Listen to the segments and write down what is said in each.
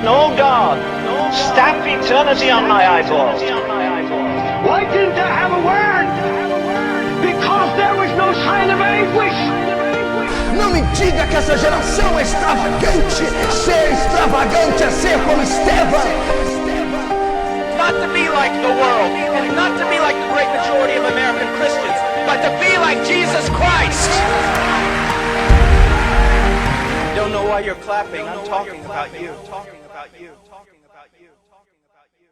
no God, stamp eternity on my eyeballs. Why didn't I have a word? Because there was no sign of anguish. Não me diga que essa geração é extravagante. Ser extravagante é ser como Estevão. Not to be like the world, and not to be like the great majority of American Christians, but to be like Jesus Christ. Don't know why you're clapping. I'm talking about you. Talking about you. Talking about you. Talking about you.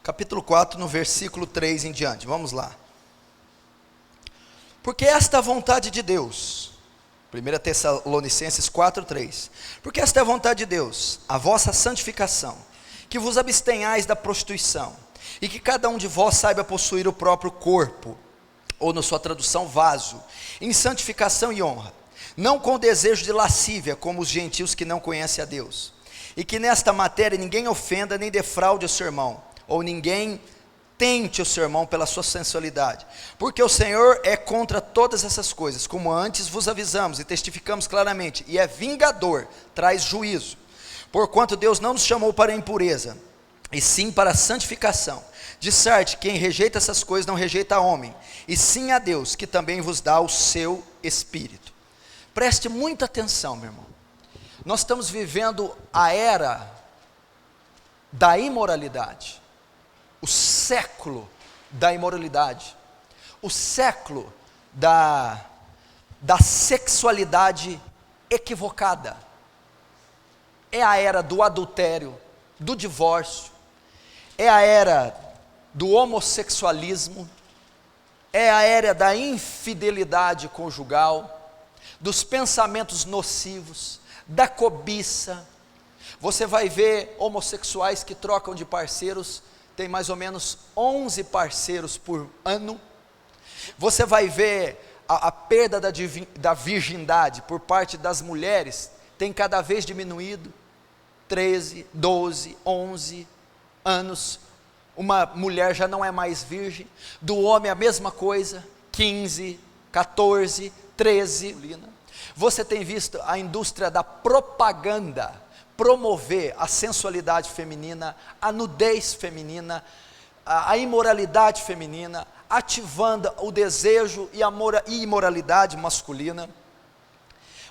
Capítulo 4, no versículo 3 em diante, vamos lá. Porque esta é a vontade de Deus, 1 Tessalonicenses 4, 3. Porque esta é a vontade de Deus, a vossa santificação, que vos abstenhais da prostituição, e que cada um de vós saiba possuir o próprio corpo, ou na sua tradução, vaso, em santificação e honra, não com desejo de lascívia, como os gentios que não conhecem a Deus, e que nesta matéria ninguém ofenda nem defraude o seu irmão, ou ninguém tente o seu irmão pela sua sensualidade, porque o Senhor é contra todas essas coisas, como antes vos avisamos e testificamos claramente, e é vingador, traz juízo, porquanto Deus não nos chamou para a impureza, e sim para a santificação. De sorte, quem rejeita essas coisas não rejeita a homem, e sim a Deus, que também vos dá o seu Espírito. Preste muita atenção, meu irmão. Nós estamos vivendo a era da imoralidade, o século da imoralidade, o século da sexualidade equivocada. É a era do adultério, do divórcio, é a era do homossexualismo, é a era da infidelidade conjugal, dos pensamentos nocivos, da cobiça. Você vai ver homossexuais que trocam de parceiros, tem mais ou menos 11 parceiros por ano. Você vai ver a perda da virgindade por parte das mulheres, tem cada vez diminuído, 13, 12, 11 anos, uma mulher já não é mais virgem. Do homem a mesma coisa, 15, 14, 13. Você tem visto a indústria da propaganda promover a sensualidade feminina, a nudez feminina, a imoralidade feminina, ativando o desejo e a imoralidade masculina.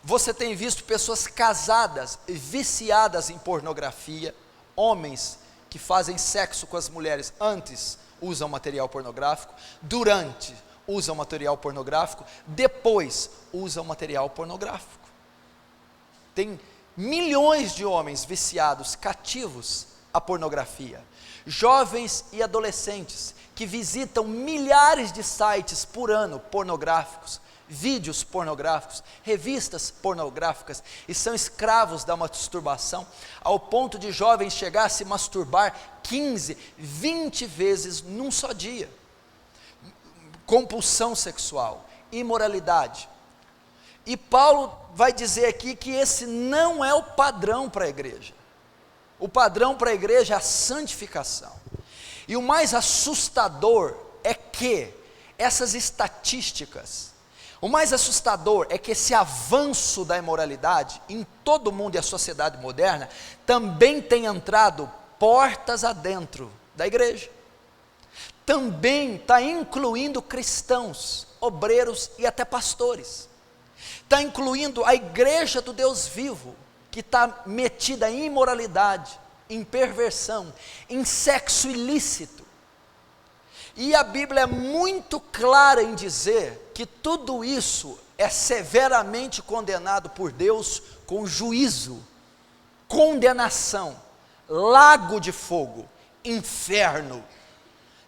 Você tem visto pessoas casadas, viciadas em pornografia, homens que fazem sexo com as mulheres antes usam material pornográfico, durante usam material pornográfico, depois usam material pornográfico. Tem milhões de homens viciados, cativos à pornografia, jovens e adolescentes que visitam milhares de sites por ano pornográficos, vídeos pornográficos, revistas pornográficas, e são escravos da masturbação, ao ponto de jovens chegar a se masturbar 15, 20 vezes num só dia. Compulsão sexual, imoralidade. E Paulo vai dizer aqui que esse não é o padrão para a igreja. O padrão para a igreja é a santificação. E o mais assustador é que essas estatísticas, o mais assustador é que esse avanço da imoralidade em todo o mundo e a sociedade moderna também tem entrado portas adentro da igreja. Também está incluindo cristãos, obreiros e até pastores. Está incluindo a igreja do Deus vivo, que está metida em imoralidade, em perversão, em sexo ilícito. E a Bíblia é muito clara em dizer que tudo isso é severamente condenado por Deus com juízo, condenação, lago de fogo, inferno.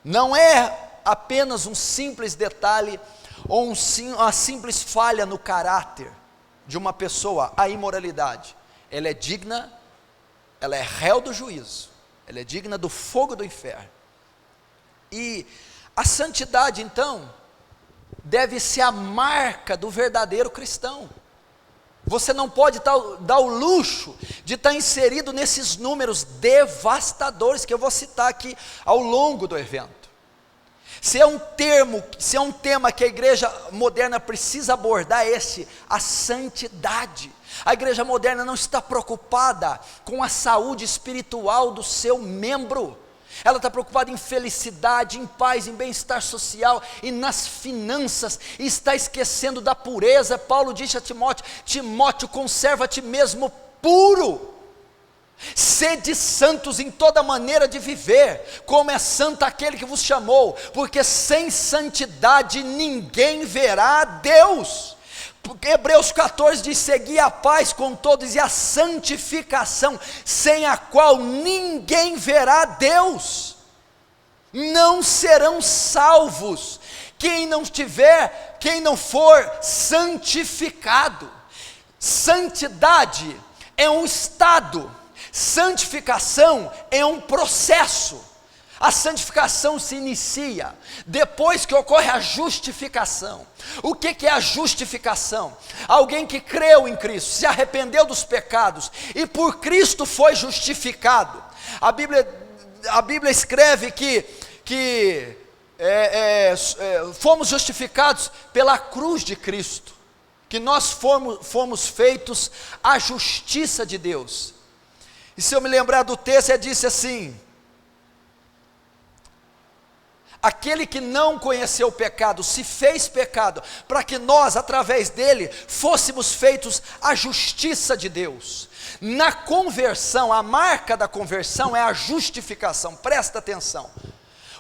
Não é apenas um simples detalhe ou uma simples falha no caráter de uma pessoa, a imoralidade. Ela é digna, ela é réu do juízo, ela é digna do fogo do inferno. E a santidade, então, deve ser a marca do verdadeiro cristão. Você não pode dar o luxo de estar inserido nesses números devastadores que eu vou citar aqui ao longo do evento. Se é um tema que a igreja moderna precisa abordar, é a santidade. A igreja moderna não está preocupada com a saúde espiritual do seu membro. Ela está preocupada em felicidade, em paz, em bem-estar social e nas finanças, e está esquecendo da pureza. Paulo disse a Timóteo: Timóteo, conserva a ti mesmo puro. Sede santos em toda maneira de viver, como é santo aquele que vos chamou, porque sem santidade ninguém verá a Deus. Porque Hebreus 14 diz: segui a paz com todos e a santificação, sem a qual ninguém verá a Deus. Não serão salvos quem não for santificado. Santidade é um estado, santificação é um processo. A santificação se inicia depois que ocorre a justificação. O que é a justificação? Alguém que creu em Cristo, se arrependeu dos pecados e por Cristo foi justificado. A Bíblia escreve que fomos justificados pela cruz de Cristo, que nós fomos feitos a justiça de Deus. E se eu me lembrar do texto, disse assim: aquele que não conheceu o pecado, se fez pecado, para que nós, através dele, fôssemos feitos a justiça de Deus. Na conversão, a marca da conversão é a justificação. Presta atenção.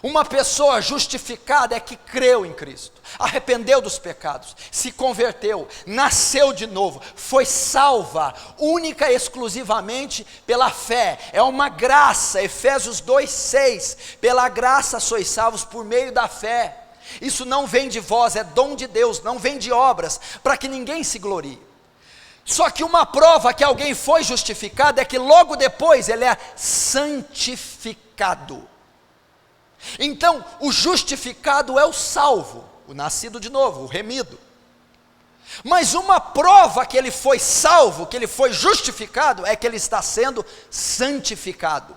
Uma pessoa justificada é que creu em Cristo, arrependeu dos pecados, se converteu, nasceu de novo, foi salva, única e exclusivamente pela fé. É uma graça, Efésios 2:6, pela graça sois salvos por meio da fé. Isso não vem de vós, é dom de Deus, não vem de obras, para que ninguém se glorie. Só que uma prova que alguém foi justificado é que logo depois ele é santificado. Então, o justificado é o salvo, o nascido de novo, o remido. Mas uma prova que ele foi salvo, que ele foi justificado, é que ele está sendo santificado,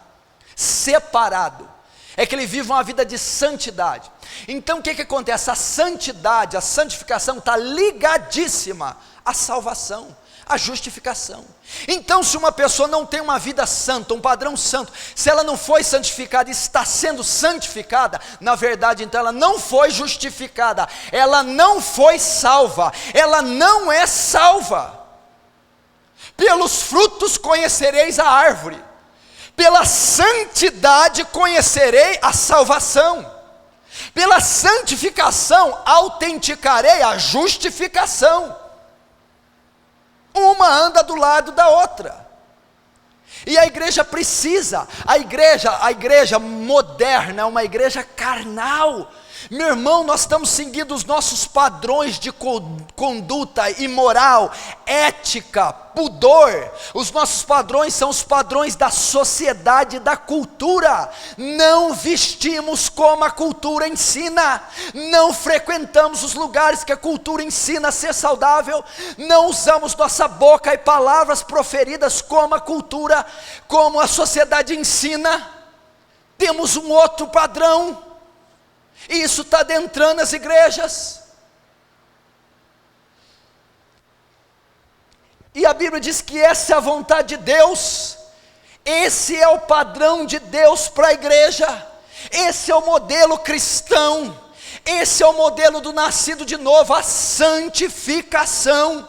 separado. É que ele vive uma vida de santidade. Então o que acontece? A santidade, a santificação está ligadíssima à salvação, à justificação. Então, se uma pessoa não tem uma vida santa, um padrão santo, se ela não foi santificada e está sendo santificada, na verdade, então ela não foi justificada, ela não foi salva, ela não é salva. Pelos frutos conhecereis a árvore, pela santidade conhecerei a salvação, pela santificação autenticarei a justificação. Uma anda do lado da outra. E a igreja precisa, a igreja moderna é uma igreja carnal. Meu irmão, nós estamos seguindo os nossos padrões de conduta imoral, ética, pudor. Os nossos padrões são os padrões da sociedade e da cultura. Não vestimos como a cultura ensina, não frequentamos os lugares que a cultura ensina a ser saudável, não usamos nossa boca e palavras proferidas como a cultura, como a sociedade ensina. Temos um outro padrão. E isso está adentrando as igrejas. E a Bíblia diz que essa é a vontade de Deus. Esse é o padrão de Deus para a igreja. Esse é o modelo cristão. Esse é o modelo do nascido de novo, a santificação.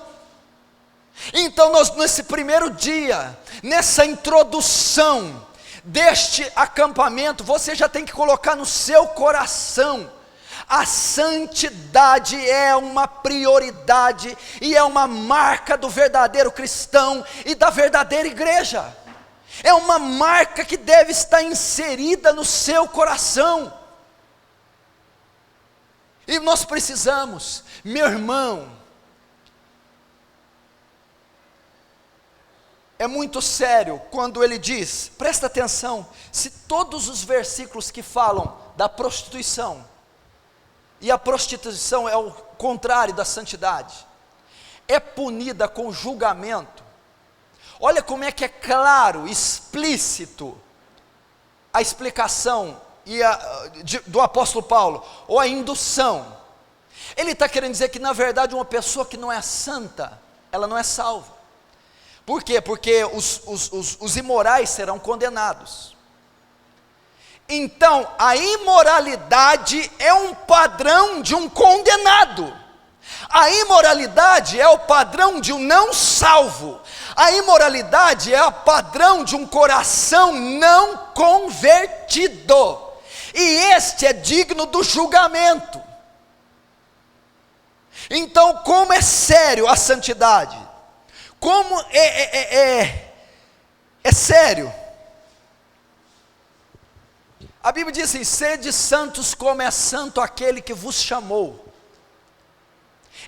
Então nós, nesse primeiro dia, nessa introdução deste acampamento, você já tem que colocar no seu coração: a santidade é uma prioridade e é uma marca do verdadeiro cristão e da verdadeira igreja. É uma marca que deve estar inserida no seu coração. E nós precisamos, meu irmão, é muito sério quando ele diz, presta atenção, se todos os versículos que falam da prostituição, e a prostituição é o contrário da santidade, é punida com julgamento. Olha como é que é claro, explícito, a explicação do apóstolo Paulo, ou a indução. Ele está querendo dizer que na verdade uma pessoa que não é santa, ela não é salva. Por quê? Porque os imorais serão condenados. Então a imoralidade é um padrão de um condenado. A imoralidade é o padrão de um não salvo. A imoralidade é o padrão de um coração não convertido. E este é digno do julgamento. Então, como é sério a santidade? Como é sério? A Bíblia diz assim: sede santos como é santo aquele que vos chamou.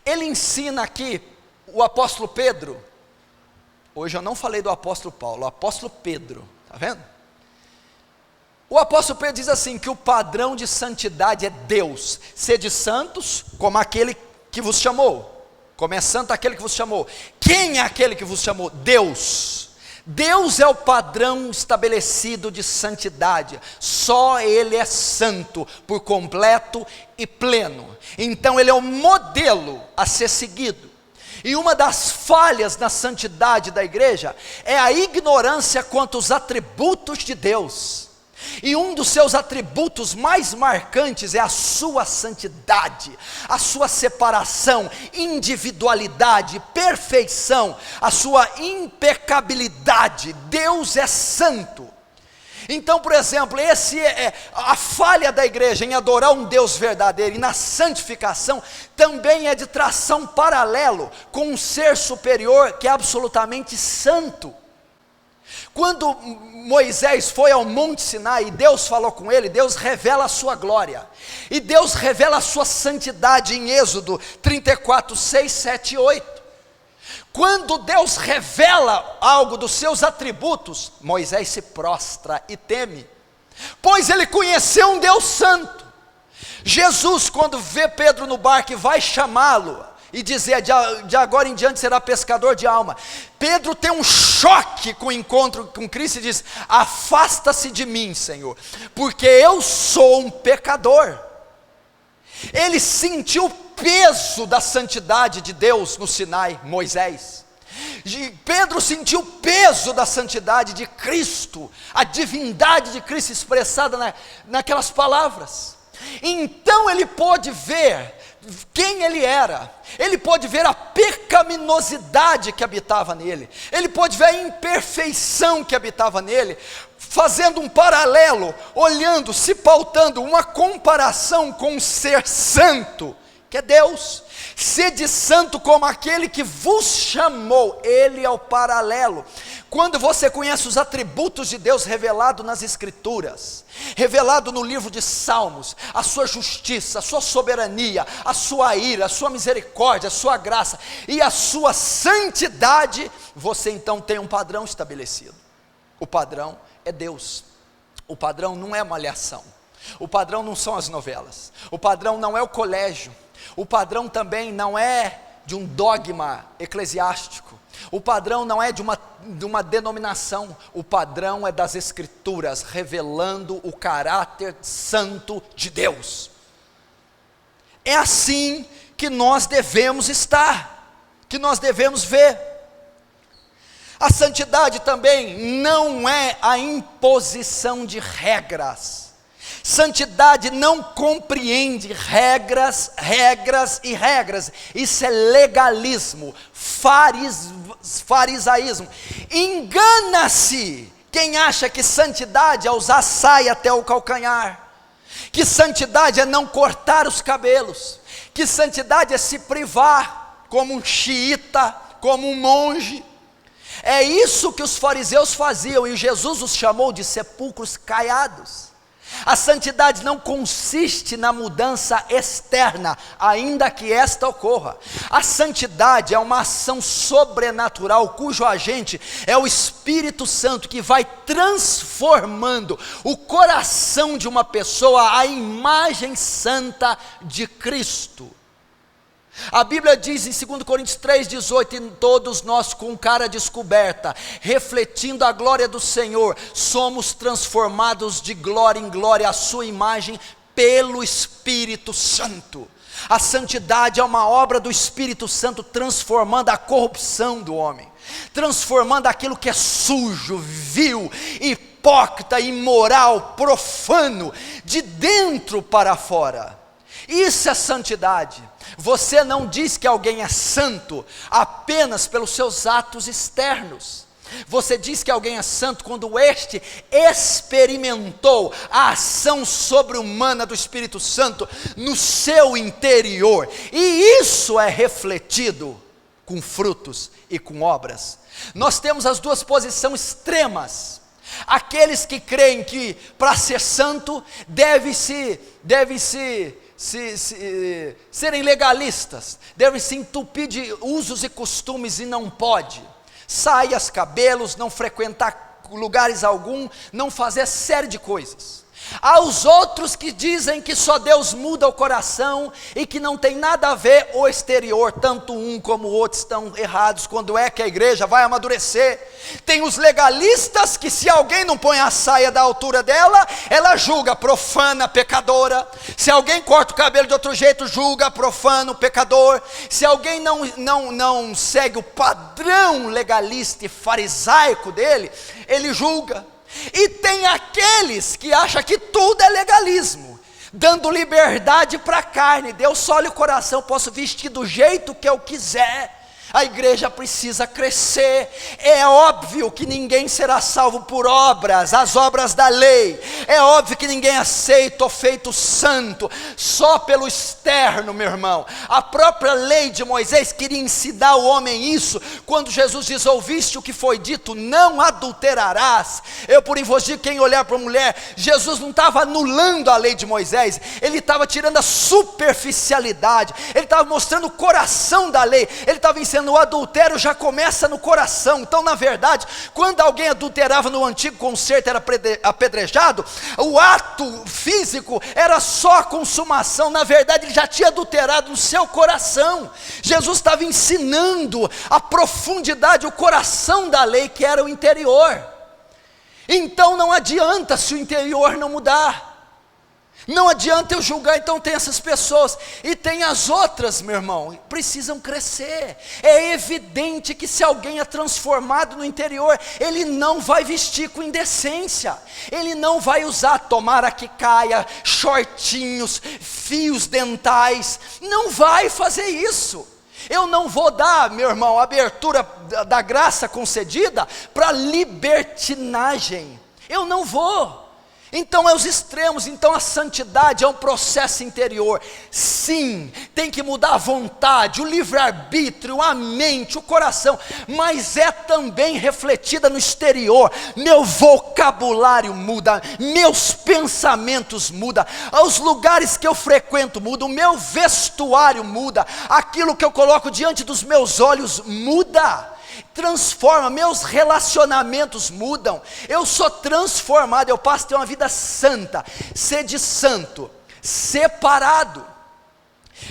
Ele ensina aqui, o apóstolo Pedro. Hoje eu não falei do apóstolo Paulo, o apóstolo Pedro, está vendo? O apóstolo Pedro diz assim, que o padrão de santidade é Deus. Sede santos como aquele que vos chamou. Como é santo aquele que vos chamou. Quem é aquele que vos chamou? Deus. Deus é o padrão estabelecido de santidade. Só Ele é santo por completo e pleno. Então Ele é o modelo a ser seguido. E uma das falhas na santidade da igreja é a ignorância quanto aos atributos de Deus. E um dos seus atributos mais marcantes é a sua santidade, a sua separação, individualidade, perfeição, a sua impecabilidade. Deus é santo. Então, por exemplo, esse é a falha da igreja em adorar um Deus verdadeiro, e na santificação também é de tração paralelo com um ser superior que é absolutamente santo. Quando Moisés foi ao Monte Sinai e Deus falou com ele, Deus revela a sua glória, e Deus revela a sua santidade em Êxodo 34, 6, 7 e 8. Quando Deus revela algo dos seus atributos, Moisés se prostra e teme, pois ele conheceu um Deus santo. Jesus, quando vê Pedro no barco e vai chamá-lo, e dizer, de agora em diante será pescador de alma, Pedro tem um choque com o encontro com Cristo e diz: afasta-se de mim, Senhor, porque eu sou um pecador. Ele sentiu o peso da santidade de Deus no Sinai, Moisés. Pedro sentiu o peso da santidade de Cristo, a divindade de Cristo expressada naquelas palavras. Então ele pôde ver quem ele era, ele pôde ver a pecaminosidade que habitava nele, ele pôde ver a imperfeição que habitava nele, fazendo um paralelo, olhando, se pautando, uma comparação com um ser santo, que é Deus. Sede santo como aquele que vos chamou. Ele é o paralelo. Quando você conhece os atributos de Deus revelado nas Escrituras, revelado no livro de Salmos, a sua justiça, a sua soberania, a sua ira, a sua misericórdia, a sua graça e a sua santidade, você então tem um padrão estabelecido. O padrão é Deus. O padrão não é Malhação. O padrão não são as novelas. O padrão não é o colégio. O padrão também não é de um dogma eclesiástico. O padrão não é de uma denominação. O padrão é das Escrituras, revelando o caráter santo de Deus. É assim que nós devemos estar, que nós devemos ver. A santidade também não é a imposição de regras. Santidade não compreende regras. Isso é legalismo, farisaísmo. Engana-se quem acha que santidade é usar saia até o calcanhar, que santidade é não cortar os cabelos, que santidade é se privar como um xiita, como um monge. É isso que os fariseus faziam, e Jesus os chamou de sepulcros caiados. A santidade não consiste na mudança externa, ainda que esta ocorra. A santidade é uma ação sobrenatural, cujo agente é o Espírito Santo, que vai transformando o coração de uma pessoa à imagem santa de Cristo. A Bíblia diz em 2 Coríntios 3,18: e todos nós com cara descoberta, refletindo a glória do Senhor, somos transformados de glória em glória à sua imagem pelo Espírito Santo. A santidade é uma obra do Espírito Santo, transformando a corrupção do homem, transformando aquilo que é sujo, vil, hipócrita, imoral, profano, de dentro para fora. Isso é santidade. Você não diz que alguém é santo apenas pelos seus atos externos. Você diz que alguém é santo quando este experimentou a ação sobre-humana do Espírito Santo no seu interior. E isso é refletido com frutos e com obras. Nós temos as duas posições extremas. Aqueles que creem que para ser santo serem legalistas, devem se entupir de usos e costumes e não pode. Saias, cabelos, não frequentar lugares algum, não fazer série de coisas. Há os outros que dizem que só Deus muda o coração e que não tem nada a ver o exterior. Tanto um como o outro estão errados. Quando é que a igreja vai amadurecer? Tem os legalistas que, se alguém não põe a saia da altura dela, ela julga profana, pecadora. Se alguém corta o cabelo de outro jeito, julga profano, pecador. Se alguém não segue o padrão legalista e farisaico dele, ele julga. E tem aqueles que acham que tudo é legalismo, dando liberdade para a carne. Deus só olha o coração, eu posso vestir do jeito que eu quiser. A igreja precisa crescer. É óbvio que ninguém será salvo por obras, as obras da lei. É óbvio que ninguém é aceito ou feito santo só pelo externo, meu irmão. A própria lei de Moisés queria ensinar o homem isso, quando Jesus diz: ouviste o que foi dito, não adulterarás. Eu porém vos digo, quem olhar para a mulher, Jesus não estava anulando a lei de Moisés, ele estava tirando a superficialidade, ele estava mostrando o coração da lei, ele estava ensinando. O adultério já começa no coração. Então, na verdade, quando alguém adulterava no antigo concerto, era apedrejado, o ato físico era só a consumação. Na verdade, ele já tinha adulterado no seu coração. Jesus estava ensinando a profundidade, o coração da lei, que era o interior. Então não adianta se o interior não mudar. Não adianta eu julgar. Então tem essas pessoas, e tem as outras, meu irmão, precisam crescer. É evidente que se alguém é transformado no interior, ele não vai vestir com indecência, ele não vai usar, tomara que caia, shortinhos, fios dentais, não vai fazer isso. Eu não vou dar, meu irmão, abertura da graça concedida para libertinagem, eu não vou. Então é os extremos. Então a santidade é um processo interior. Sim, tem que mudar a vontade, o livre-arbítrio, a mente, o coração, mas é também refletida no exterior. Meu vocabulário muda, meus pensamentos mudam, os lugares que eu frequento mudam, o meu vestuário muda, aquilo que eu coloco diante dos meus olhos muda, transforma, meus relacionamentos mudam, eu sou transformado, eu passo a ter uma vida santa, sede santo, separado.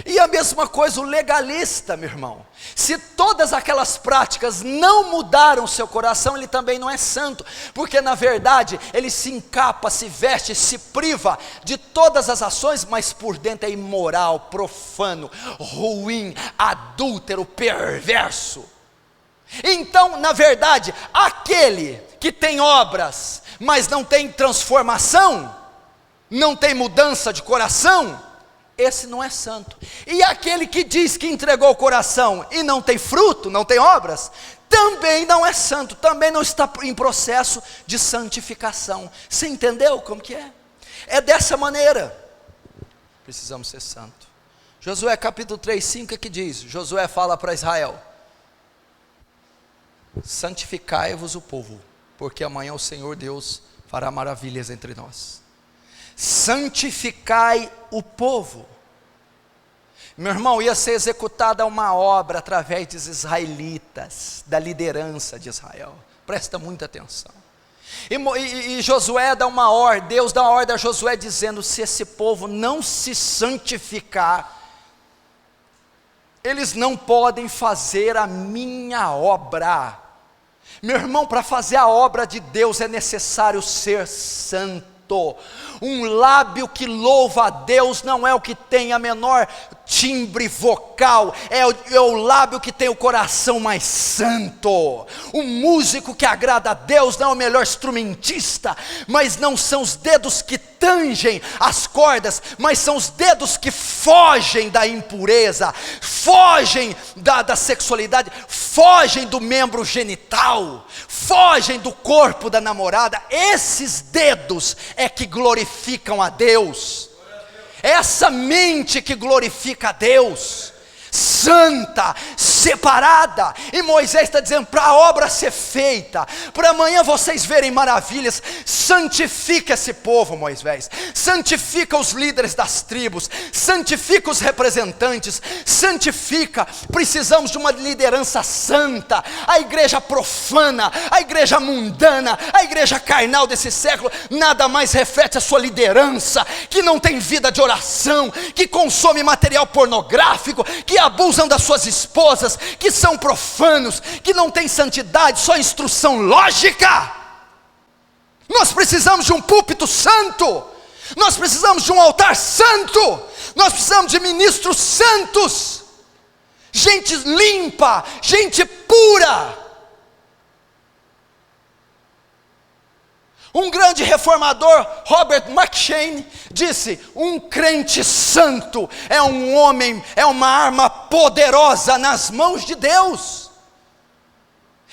E a mesma coisa o legalista, meu irmão, se todas aquelas práticas não mudaram o seu coração, ele também não é santo, porque na verdade ele se encapa, se veste, se priva de todas as ações, mas por dentro é imoral, profano, ruim, adúltero, perverso. Então, na verdade, aquele que tem obras, mas não tem transformação, não tem mudança de coração, esse não é santo. E aquele que diz que entregou o coração e não tem fruto, não tem obras, também não é santo, também não está em processo de santificação. Você entendeu como que é? É dessa maneira. Precisamos ser santo. Josué capítulo 3:5 é que diz, Josué fala para Israel: santificai-vos o povo, porque amanhã o Senhor Deus fará maravilhas entre nós. Santificai o povo. Meu irmão, ia ser executada uma obra através dos israelitas, da liderança de Israel. Presta muita atenção. E Josué dá uma ordem, Deus dá uma ordem a Josué dizendo: se esse povo não se santificar, eles não podem fazer a minha obra. Meu irmão, para fazer a obra de Deus é necessário ser santo. Um lábio que louva a Deus não é o que tem a menor timbre vocal, é o lábio que tem o coração mais santo. Um músico que agrada a Deus não é o melhor instrumentista, mas não são os dedos que tangem as cordas, mas são os dedos que fogem da impureza, fogem da sexualidade, fogem do membro genital, fogem do corpo da namorada. Esses dedos é que glorificam a Deus. Essa mente que glorifica a Deus, santa, separada. E Moisés está dizendo, para a obra ser feita, para amanhã vocês verem maravilhas, santifica esse povo, Moisés, santifica os líderes das tribos, santifica os representantes, santifica. Precisamos de uma liderança santa. A igreja profana, a igreja mundana, a igreja carnal desse século, nada mais reflete a sua liderança, que não tem vida de oração, que consome material pornográfico, que abusam das suas esposas, que são profanos, que não têm santidade, só instrução lógica. Nós precisamos de um púlpito santo, nós precisamos de um altar santo, nós precisamos de ministros santos, gente limpa, gente pura. Um grande reformador, Robert McCheyne, disse: um crente santo é um homem, é uma arma poderosa nas mãos de Deus.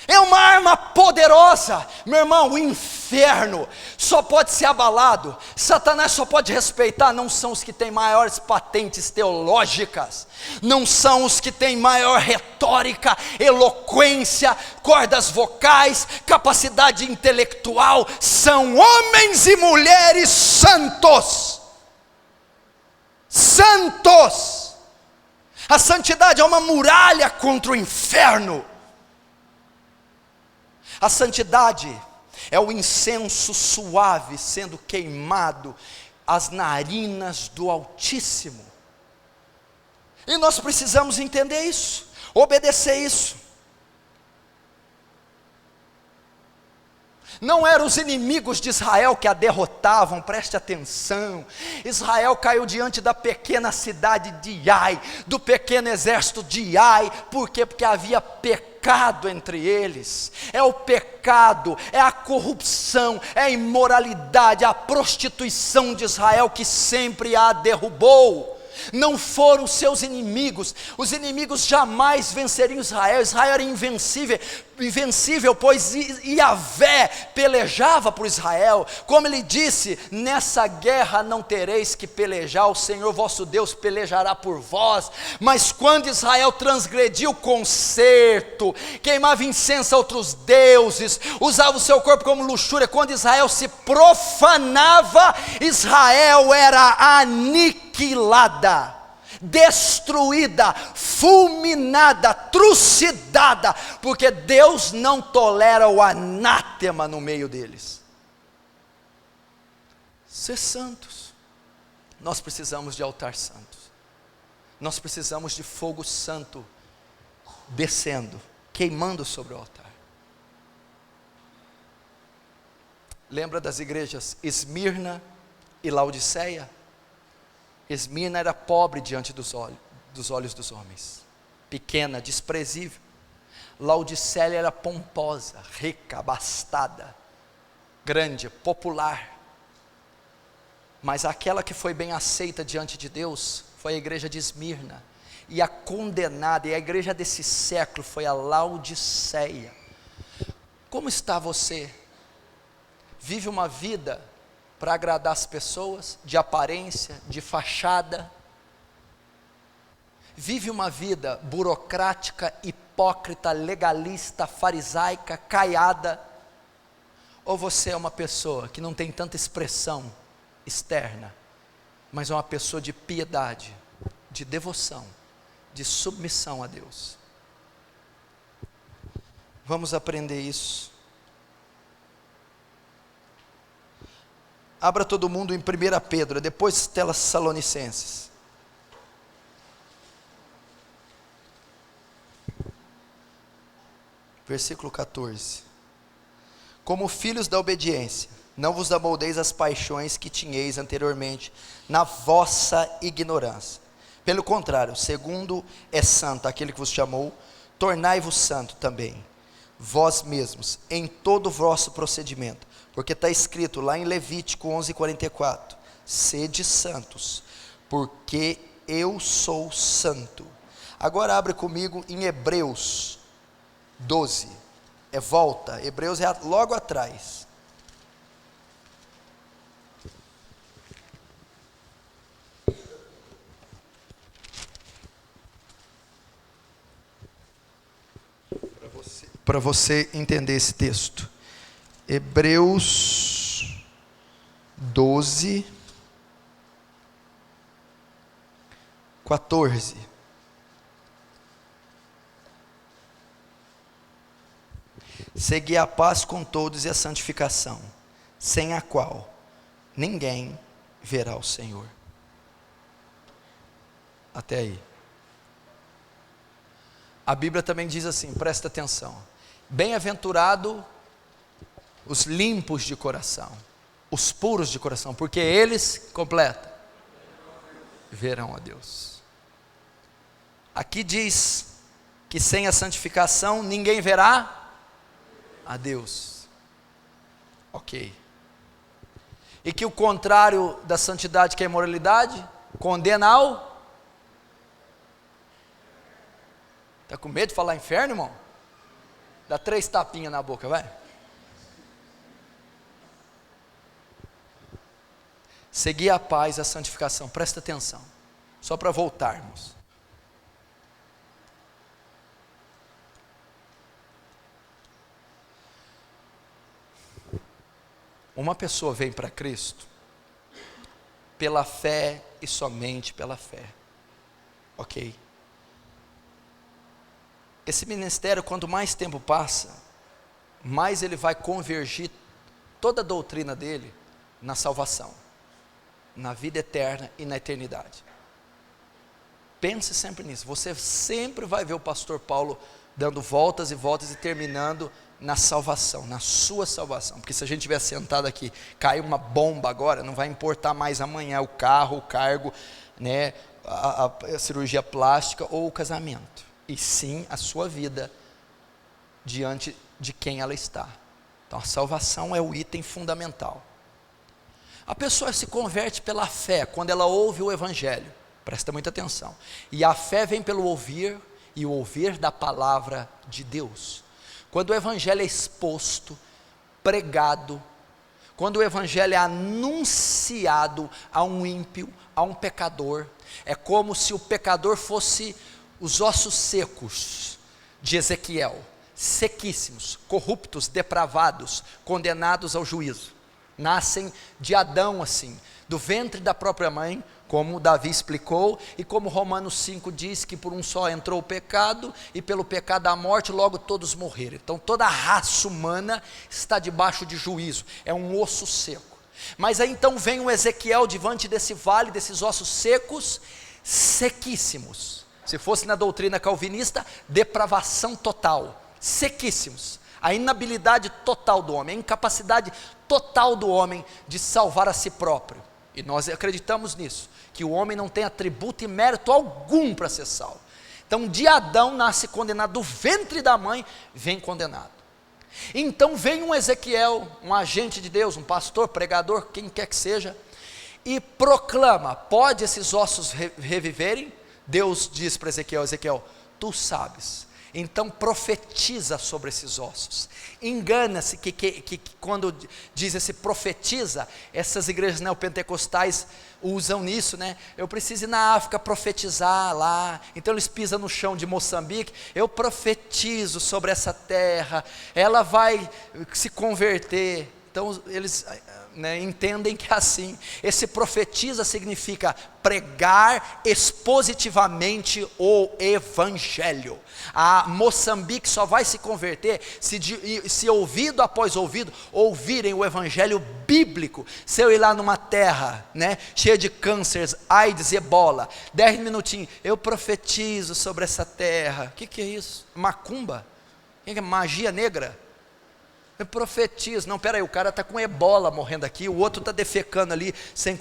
É uma arma poderosa. Meu irmão, o inferno só pode ser abalado, Satanás só pode respeitar, não são os que têm maiores patentes teológicas, não são os que têm maior retórica, eloquência, cordas vocais, capacidade intelectual, são homens e mulheres santos. Santos. A santidade é uma muralha contra o inferno. A santidade é o incenso suave sendo queimado às narinas do Altíssimo. E nós precisamos entender isso, obedecer isso. Não eram os inimigos de Israel que a derrotavam, preste atenção. Israel caiu diante da pequena cidade de Ai, do pequeno exército de Ai. Por quê? Porque havia pecado entre eles. É o pecado, é a corrupção, é a imoralidade, a prostituição de Israel que sempre a derrubou. Não foram seus inimigos, os inimigos jamais venceriam Israel. Israel era invencível, pois Yahvé pelejava por Israel, como ele disse: nessa guerra não tereis que pelejar, o Senhor vosso Deus pelejará por vós. Mas quando Israel transgrediu o concerto, queimava incenso a outros deuses, usava o seu corpo como luxúria, quando Israel se profanava, Israel era aniquilada, destruída, fulminada, trucidada, porque Deus não tolera o anátema no meio deles. Ser santos, nós precisamos de altar santo, nós precisamos de fogo santo descendo, queimando sobre o altar. Lembra das igrejas Esmirna e Laodiceia? Esmirna era pobre diante dos olhos dos homens, pequena, desprezível. Laodiceia era pomposa, rica, abastada, grande, popular. Mas aquela que foi bem aceita diante de Deus foi a igreja de Esmirna. E a condenada, e a igreja desse século foi a Laodiceia. Como está você? Vive uma vida para agradar as pessoas, de aparência, de fachada? Vive uma vida burocrática, hipócrita, legalista, farisaica, caiada? Ou você é uma pessoa que não tem tanta expressão externa, mas é uma pessoa de piedade, de devoção, de submissão a Deus? Vamos aprender isso. Abra todo mundo em 1 Pedro, depois Tessalonicenses. Versículo 14. Como filhos da obediência, não vos amoldeis as paixões que tinhais anteriormente, na vossa ignorância. Pelo contrário, segundo é santo aquele que vos chamou, tornai-vos santo também, vós mesmos, em todo o vosso procedimento. Porque está escrito lá em Levítico 11:44, sede santos, porque eu sou santo. Agora abre comigo em Hebreus 12, volta, Hebreus é logo atrás. Para você entender esse texto, Hebreus 12, 14. Segui a paz com todos e a santificação, sem a qual ninguém verá o Senhor. Até aí. A Bíblia também diz assim, presta atenção: bem-aventurado os limpos de coração, os puros de coração, porque eles, completa, verão a Deus. Aqui diz que sem a santificação ninguém verá a Deus. Ok. E que o contrário da santidade, que é a imoralidade, condena ao... Está com medo de falar inferno, irmão? Dá 3 tapinhas na boca, vai. Seguir a paz e a santificação, presta atenção, só para voltarmos. Uma pessoa vem para Cristo pela fé e somente pela fé, ok? Esse ministério, quanto mais tempo passa, mais ele vai convergir toda a doutrina dele na salvação, na vida eterna e na eternidade. Pense sempre nisso. Você sempre vai ver o pastor Paulo dando voltas e voltas e terminando na salvação, na sua salvação. Porque se a gente estiver sentado aqui, cair uma bomba agora, não vai importar mais amanhã o carro, o cargo, né, a cirurgia plástica ou o casamento, e sim a sua vida diante de quem ela está. Então a salvação é o item fundamental. A pessoa se converte pela fé quando ela ouve o evangelho, presta muita atenção, e a fé vem pelo ouvir, e o ouvir da palavra de Deus. Quando o evangelho é exposto, pregado, quando o evangelho é anunciado a um ímpio, a um pecador, é como se o pecador fosse os ossos secos de Ezequiel, sequíssimos, corruptos, depravados, condenados ao juízo. Nascem de Adão assim, do ventre da própria mãe, como Davi explicou, e como Romanos 5 diz que por um só entrou o pecado, e pelo pecado a morte, logo todos morreram. Então toda a raça humana está debaixo de juízo, é um osso seco. Mas aí então vem o Ezequiel diante desse vale, desses ossos secos, sequíssimos. Se fosse na doutrina calvinista, depravação total, sequíssimos. A inabilidade total do homem, a incapacidade total do homem de salvar a si próprio. E nós acreditamos nisso, que o homem não tem atributo e mérito algum para ser salvo. Então de Adão nasce condenado, do ventre da mãe vem condenado. Então vem um Ezequiel, um agente de Deus, um pastor, pregador, quem quer que seja, e proclama: pode esses ossos reviverem? Deus diz para Ezequiel: Ezequiel, tu sabes. Então profetiza sobre esses ossos. Engana-se que quando diz esse profetiza, essas igrejas neopentecostais usam nisso, né? Eu preciso ir na África profetizar lá. Então eles pisam no chão de Moçambique. Eu profetizo sobre essa terra, ela vai se converter. Então eles entendem que é assim. Esse profetiza significa pregar expositivamente o evangelho. A Moçambique só vai se converter se ouvido após ouvido ouvirem o evangelho bíblico. Se eu ir lá numa terra, cheia de cânceres, AIDS e ebola, 10 minutinhos, eu profetizo sobre essa terra. O que é isso? Macumba? que é magia negra? Eu profetizo. Não, peraí, o cara está com ebola morrendo aqui, o outro está defecando ali, sem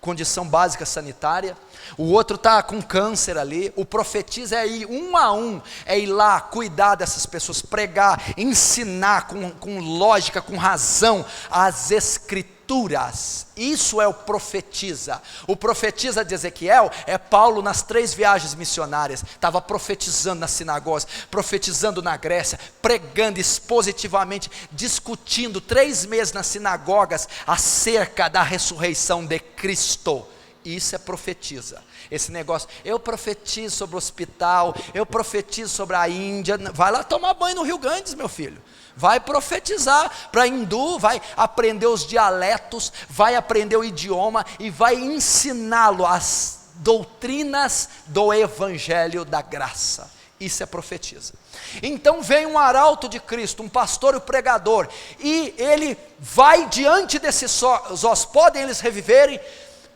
condição básica sanitária, o outro está com câncer ali. O profetiza é ir um a um, é ir lá, cuidar dessas pessoas, pregar, ensinar com lógica, com razão, as escrituras. Isso é o profetiza. O profetiza de Ezequiel é Paulo nas 3 viagens missionárias, estava profetizando nas sinagogas, profetizando na Grécia, pregando expositivamente, discutindo 3 meses nas sinagogas acerca da ressurreição de Cristo. Isso é profetiza. Esse negócio, eu profetizo sobre o hospital, eu profetizo sobre a Índia. Vai lá tomar banho no Rio Ganges, meu filho. Vai profetizar para hindu, vai aprender os dialetos, vai aprender o idioma e vai ensiná-lo as doutrinas do evangelho da graça. Isso é profetiza. Então vem um arauto de Cristo, um pastor e um pregador, e ele vai diante desses ossos, podem eles reviverem?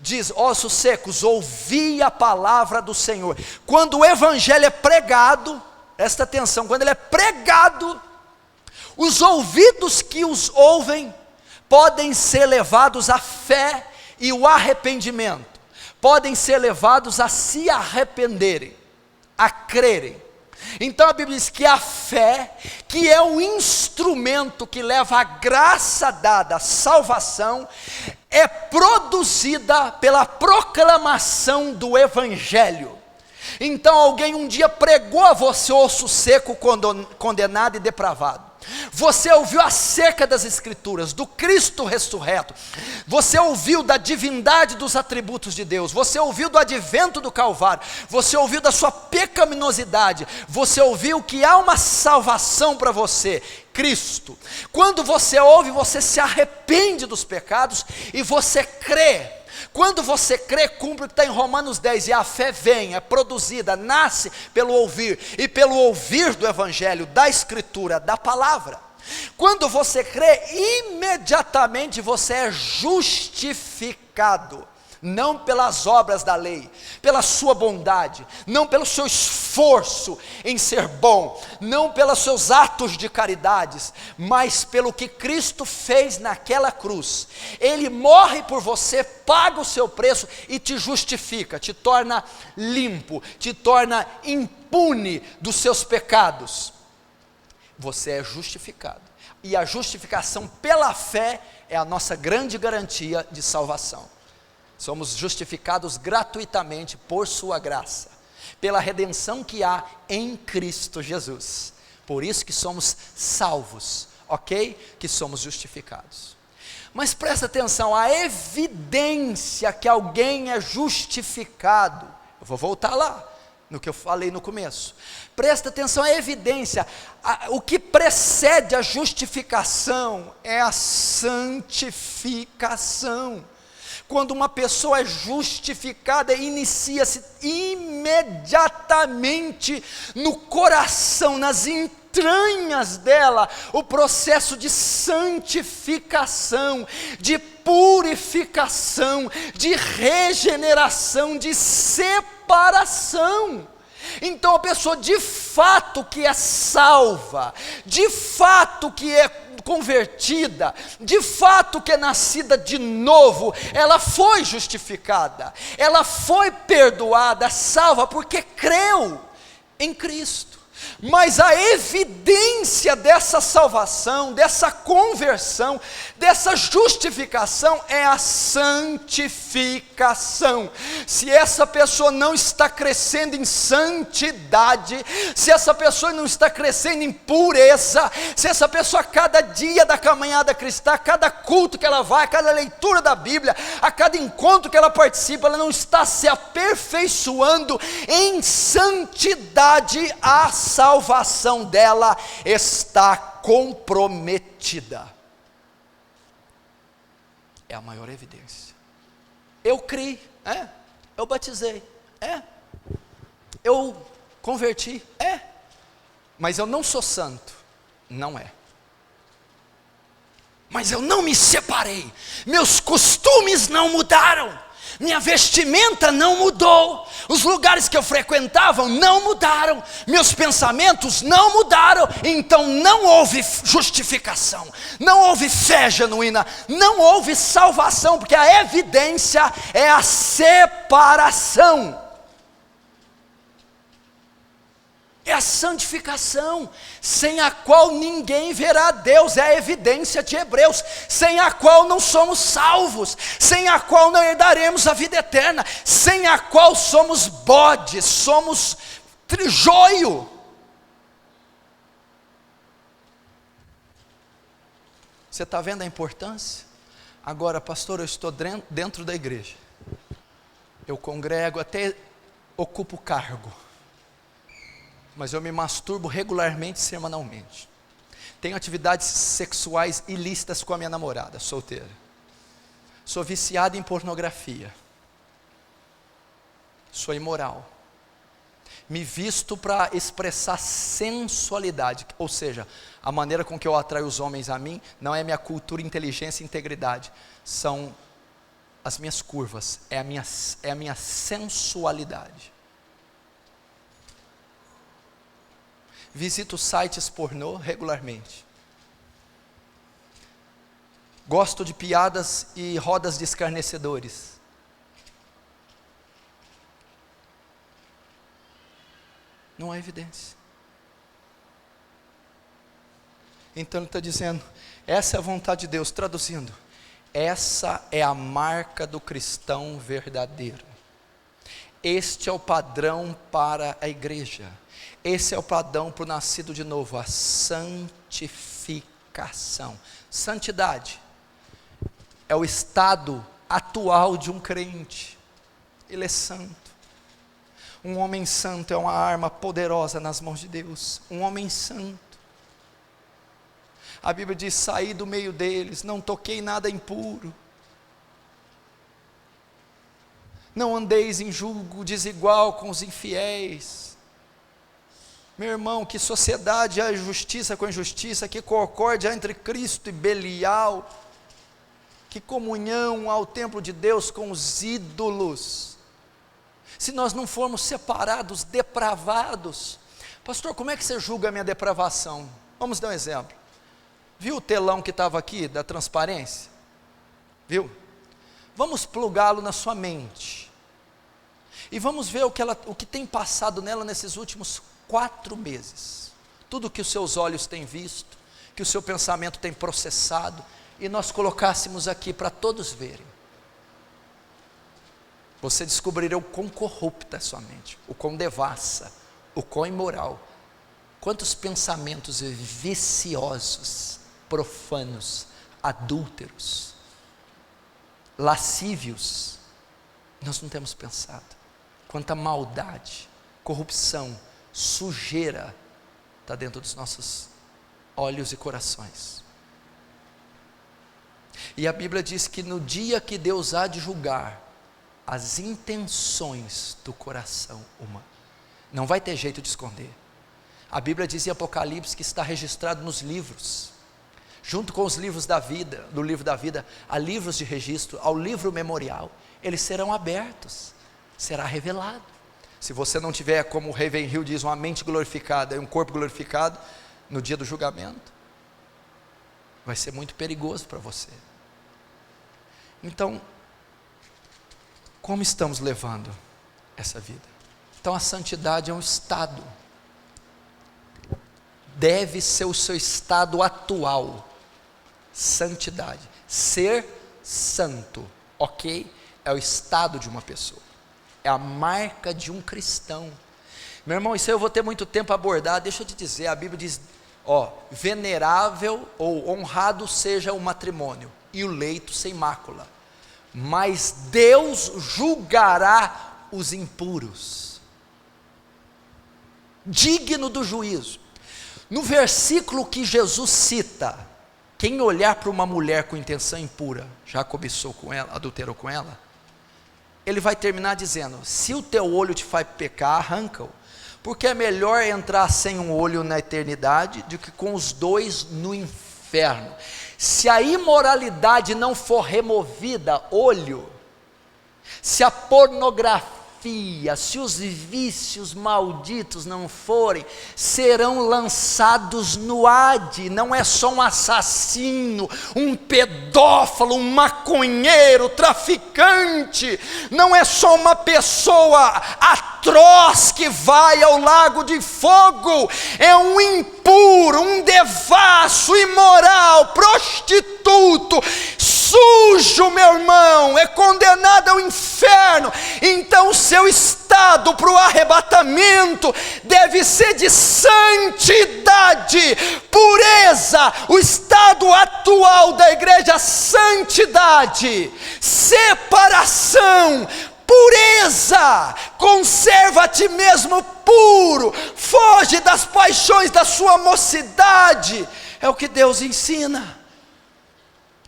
Diz, ossos secos, ouvi a palavra do Senhor. Quando o evangelho é pregado, presta atenção, quando ele é pregado, os ouvidos que os ouvem podem ser levados à fé e o arrependimento, podem ser levados a se arrependerem, a crerem. Então a Bíblia diz que a fé, que é o instrumento que leva a graça dada, a salvação, é produzida pela proclamação do evangelho. Então alguém um dia pregou a você, osso seco, condenado e depravado. Você ouviu acerca das escrituras, do Cristo ressurreto, você ouviu da divindade dos atributos de Deus, você ouviu do advento do Calvário, você ouviu da sua pecaminosidade, você ouviu que há uma salvação para você, Cristo. Quando você ouve, você se arrepende dos pecados e você crê. Quando você crê, cumpre o que está em Romanos 10, e a fé vem, é produzida, nasce pelo ouvir, e pelo ouvir do evangelho, da escritura, da palavra. Quando você crê, imediatamente você é justificado, não pelas obras da lei, pela sua bondade, não pelo seu esforço em ser bom, não pelos seus atos de caridades, mas pelo que Cristo fez naquela cruz. Ele morre por você, paga o seu preço e te justifica, te torna limpo, te torna impune dos seus pecados. Você é justificado, e a justificação pela fé é a nossa grande garantia de salvação. Somos justificados gratuitamente por sua graça, pela redenção que há em Cristo Jesus. Por isso que somos salvos, ok? Que somos justificados. Mas presta atenção, a evidência que alguém é justificado, eu vou voltar lá, no que eu falei no começo. Presta atenção, a evidência, o que precede a justificação é a santificação. Quando uma pessoa é justificada, inicia-se imediatamente no coração, nas entranhas dela, o processo de santificação, de purificação, de regeneração, de separação. Então a pessoa de fato que é salva, de fato que é convertida, de fato que é nascida de novo, ela foi justificada, ela foi perdoada, salva, porque creu em Cristo. Mas a evidência dessa salvação, dessa conversão, dessa justificação é a santificação. Se essa pessoa não está crescendo em santidade, se essa pessoa não está crescendo em pureza, se essa pessoa a cada dia da caminhada cristã, a cada culto que ela vai, a cada leitura da Bíblia, a cada encontro que ela participa, ela não está se aperfeiçoando em santidade, a salvação dela está comprometida. É a maior evidência. Eu criei, eu batizei, eu converti, mas eu não sou santo, não é. Mas eu não me separei, meus costumes não mudaram, minha vestimenta não mudou, os lugares que eu frequentava não mudaram, meus pensamentos não mudaram, então não houve justificação, não houve fé genuína, não houve salvação, porque a evidência é a separação. É a santificação, sem a qual ninguém verá Deus, é a evidência de Hebreus, sem a qual não somos salvos, sem a qual não herdaremos a vida eterna, sem a qual somos bodes, somos joio. Você está vendo a importância? Agora, pastor, eu estou dentro da igreja, eu congrego, até ocupo cargo, mas eu me masturbo regularmente, semanalmente. Tenho atividades sexuais ilícitas com a minha namorada, solteira. Sou viciado em pornografia. Sou imoral. Me visto para expressar sensualidade, ou seja, a maneira com que eu atraio os homens a mim, não é minha cultura, inteligência e integridade, são as minhas curvas, é a minha sensualidade. Visito sites pornô regularmente. Gosto de piadas e rodas de escarnecedores. Não há evidência. Então ele está dizendo, essa é a vontade de Deus, traduzindo, essa é a marca do cristão verdadeiro. Este é o padrão para a igreja. Esse é o padrão para o nascido de novo, a santificação. Santidade é o estado atual de um crente. Ele é santo. Um homem santo é uma arma poderosa nas mãos de Deus. Um homem santo. A Bíblia diz, saí do meio deles, não toquei nada impuro. Não andeis em julgo desigual com os infiéis. Meu irmão, que sociedade há justiça com injustiça, que concórdia entre Cristo e Belial, que comunhão ao templo de Deus com os ídolos, se nós não formos separados, depravados. Pastor, como é que você julga a minha depravação? Vamos dar um exemplo. Viu o telão que estava aqui, da transparência? Viu? Vamos plugá-lo na sua mente, e vamos ver o que tem passado nela nesses últimos 4 meses, tudo que os seus olhos têm visto, que o seu pensamento tem processado, e nós colocássemos aqui para todos verem, você descobriria o quão corrupta é sua mente, o quão devassa, o quão imoral, quantos pensamentos viciosos, profanos, adúlteros, lascívios, nós não temos pensado, quanta maldade, corrupção, sujeira está dentro dos nossos olhos e corações. E a Bíblia diz que no dia que Deus há de julgar as intenções do coração humano, não vai ter jeito de esconder. A Bíblia diz em Apocalipse que está registrado nos livros, junto com os livros da vida, do livro da vida, há livros de registro, ao livro memorial, eles serão abertos, será revelado. Se você não tiver, como o Ravenhill diz, uma mente glorificada e um corpo glorificado, no dia do julgamento, vai ser muito perigoso para você. Então, como estamos levando essa vida? Então a santidade é um estado, deve ser o seu estado atual, santidade, ser santo, ok? É o estado de uma pessoa. É a marca de um cristão. Meu irmão, isso aí eu vou ter muito tempo a abordar. Deixa eu te dizer, a Bíblia diz, venerável ou honrado seja o matrimônio e o leito sem mácula, mas Deus julgará os impuros, digno do juízo. No versículo que Jesus cita, quem olhar para uma mulher com intenção impura, já cobiçou com ela, adulterou com ela, ele vai terminar dizendo, se o teu olho te faz pecar, arranca-o, porque é melhor entrar sem um olho na eternidade, do que com os 2 no inferno. Se a imoralidade não for removida, olho, se a pornografia, se os vícios malditos não forem, serão lançados no Hade. Não é só um assassino, um pedófilo, um maconheiro, traficante, não é só uma pessoa atroz que vai ao lago de fogo, é um impuro, um devasso, imoral, prostituto, sujo, meu irmão, é condenado ao inferno. Então seu estado para o arrebatamento deve ser de santidade, pureza. O estado atual da igreja: santidade, separação, pureza. Conserva a ti mesmo puro, foge das paixões da sua mocidade. É o que Deus ensina.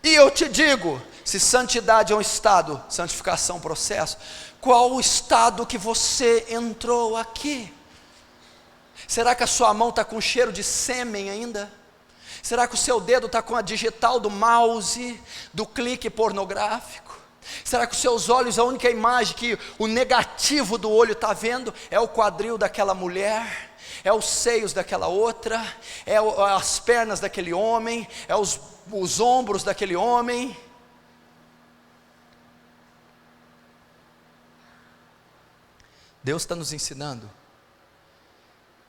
E eu te digo, se santidade é um estado, santificação processo, qual o estado que você entrou aqui? Será que a sua mão está com cheiro de sêmen ainda? Será que o seu dedo está com a digital do mouse, do clique pornográfico? Será que os seus olhos, a única imagem que o negativo do olho está vendo é o quadril daquela mulher, é os seios daquela outra, é as pernas daquele homem, é os ombros daquele homem? Deus está nos ensinando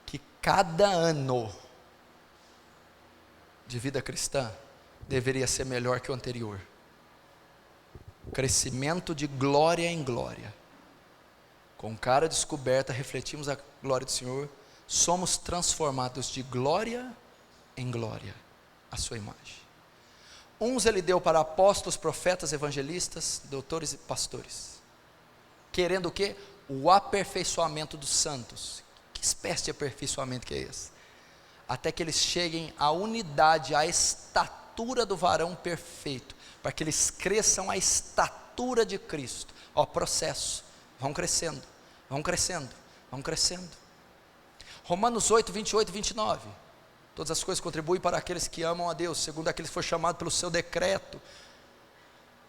que cada ano de vida cristã deveria ser melhor que o anterior. Crescimento de glória em glória. Com cara descoberta, refletimos a glória do Senhor, somos transformados de glória em glória, a sua imagem. Uns ele deu para apóstolos, profetas, evangelistas, doutores e pastores, querendo o quê? O aperfeiçoamento dos santos. Que espécie de aperfeiçoamento que é esse? Até que eles cheguem à unidade, à estatura do varão perfeito, para que eles cresçam à estatura de Cristo. Ó, processo, vão crescendo, vão crescendo, vão crescendo. Romanos 8, 28 e 29, todas as coisas contribuem para aqueles que amam a Deus, segundo aqueles que foram chamados pelo seu decreto.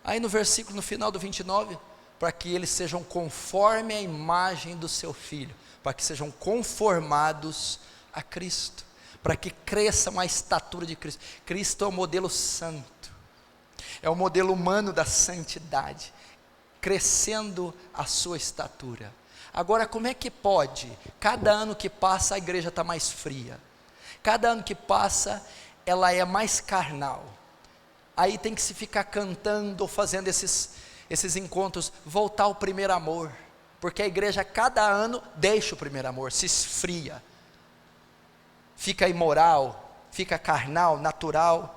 Aí no versículo, no final do 29, para que eles sejam conforme a imagem do seu Filho, para que sejam conformados a Cristo, para que cresçam à estatura de Cristo. Cristo é o modelo santo, é o modelo humano da santidade, crescendo a sua estatura. Agora, como é que pode? Cada ano que passa a igreja está mais fria, cada ano que passa ela é mais carnal. Aí tem que se ficar cantando, fazendo esses encontros, voltar ao primeiro amor, porque a igreja cada ano deixa o primeiro amor, se esfria, fica imoral, fica carnal, natural.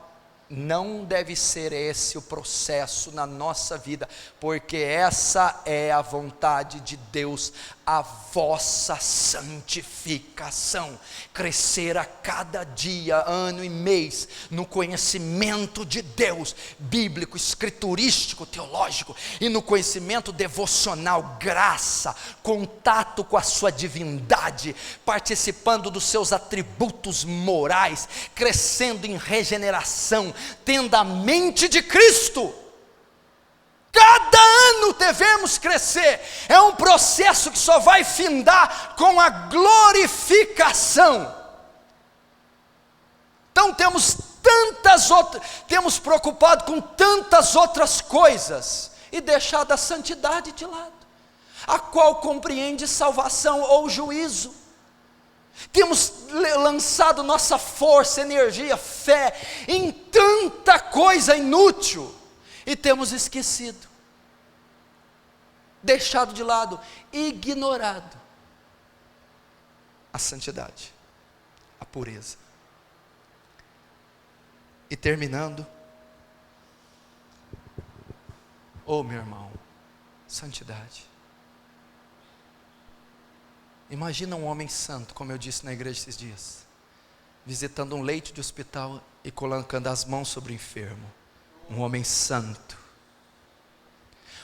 Não deve ser esse o processo na nossa vida, porque essa é a vontade de Deus, a vossa santificação, crescer a cada dia, ano e mês, no conhecimento de Deus, bíblico, escriturístico, teológico, e no conhecimento devocional, graça, contato com a sua divindade, participando dos seus atributos morais, crescendo em regeneração, tendo a mente de Cristo. Cada ano devemos crescer, é um processo que só vai findar com a glorificação. Então temos preocupado com tantas outras coisas, e deixado a santidade de lado, a qual compreende salvação ou juízo. Temos lançado nossa força, energia, fé em tanta coisa inútil, e temos esquecido, deixado de lado, ignorado a santidade, a pureza. E terminando, oh meu irmão, santidade. Imagina um homem santo, como eu disse na igreja esses dias, visitando um leito de hospital e colocando as mãos sobre o enfermo. Um homem santo.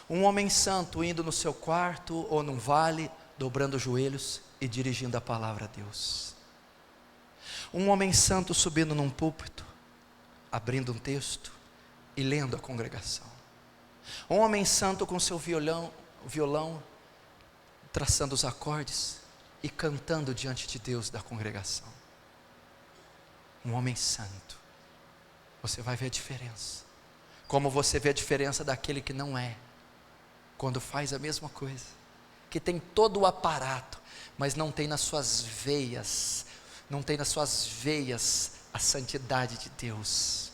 Um homem santo indo no seu quarto ou num vale, dobrando os joelhos e dirigindo a palavra a Deus. Um homem santo subindo num púlpito, abrindo um texto e lendo a congregação. Um homem santo com seu violão o violão, traçando os acordes e cantando diante de Deus da congregação. Um homem santo. Você vai ver a diferença. Como você vê a diferença daquele que não é, quando faz a mesma coisa, que tem todo o aparato, mas não tem nas suas veias, a santidade de Deus.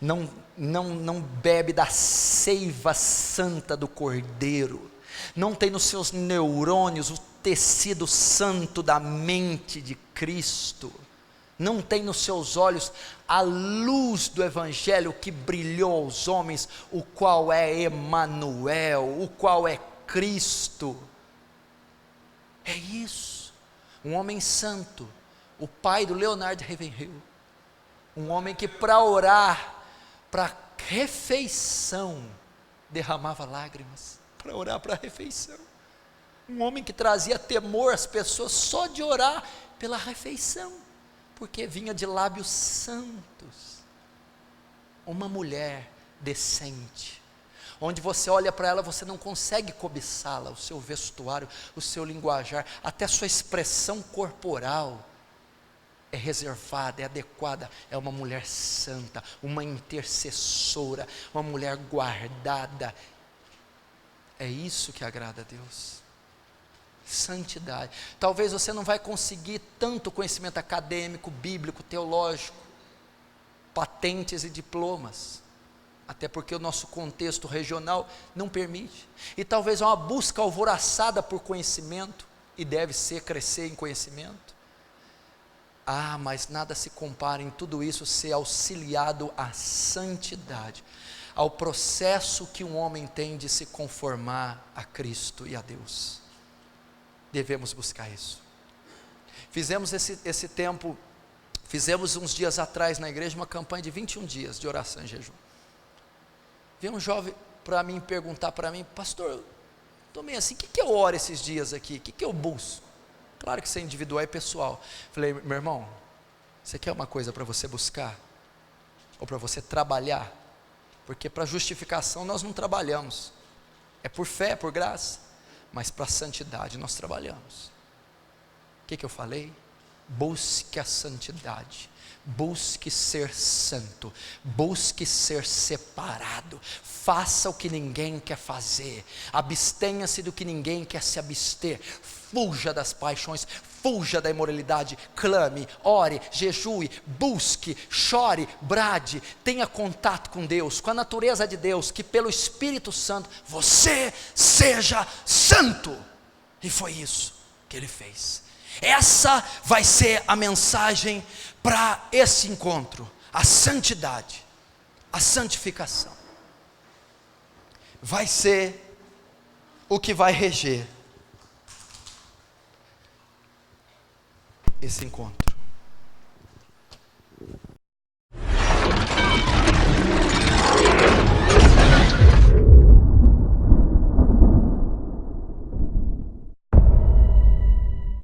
Não bebe da seiva santa do Cordeiro, não tem nos seus neurônios o tecido santo da mente de Cristo, não tem nos seus olhos a luz do Evangelho que brilhou aos homens, o qual é Emanuel, o qual é Cristo. É isso, um homem santo, o pai do Leonard Ravenhill, um homem que para orar, para refeição, derramava lágrimas, para orar para a refeição, um homem que trazia temor às pessoas só de orar pela refeição, porque vinha de lábios santos. Uma mulher decente, onde você olha para ela, você não consegue cobiçá-la, o seu vestuário, o seu linguajar, até a sua expressão corporal é reservada, é adequada, é uma mulher santa, uma intercessora, uma mulher guardada. É isso que agrada a Deus. Santidade. Talvez você não vai conseguir tanto conhecimento acadêmico, bíblico, teológico, patentes e diplomas, até porque o nosso contexto regional não permite, e talvez uma busca alvoroçada por conhecimento, e deve ser crescer em conhecimento. Mas nada se compara em tudo isso ser auxiliado à santidade, ao processo que um homem tem de se conformar a Cristo e a Deus. Devemos buscar isso. Fizemos esse tempo, fizemos uns dias atrás na igreja uma campanha de 21 dias de oração e jejum. Veio um jovem para mim perguntar para mim: pastor, eu estou meio assim, o que eu oro esses dias aqui? O que eu busco? Claro que isso é individual e pessoal. Falei: meu irmão, você quer uma coisa para você buscar? Ou para você trabalhar? Porque para justificação nós não trabalhamos, é por fé, por graça. Mas para a santidade nós trabalhamos. O que eu falei? Busque a santidade, busque ser santo, busque ser separado, faça o que ninguém quer fazer, abstenha-se do que ninguém quer se abster, fuja das paixões, fuja da imoralidade, clame, ore, jejue, busque, chore, brade, tenha contato com Deus, com a natureza de Deus, que pelo Espírito Santo você seja santo. E foi isso que ele fez. Essa vai ser a mensagem para esse encontro: a santidade, a santificação vai ser o que vai reger esse encontro.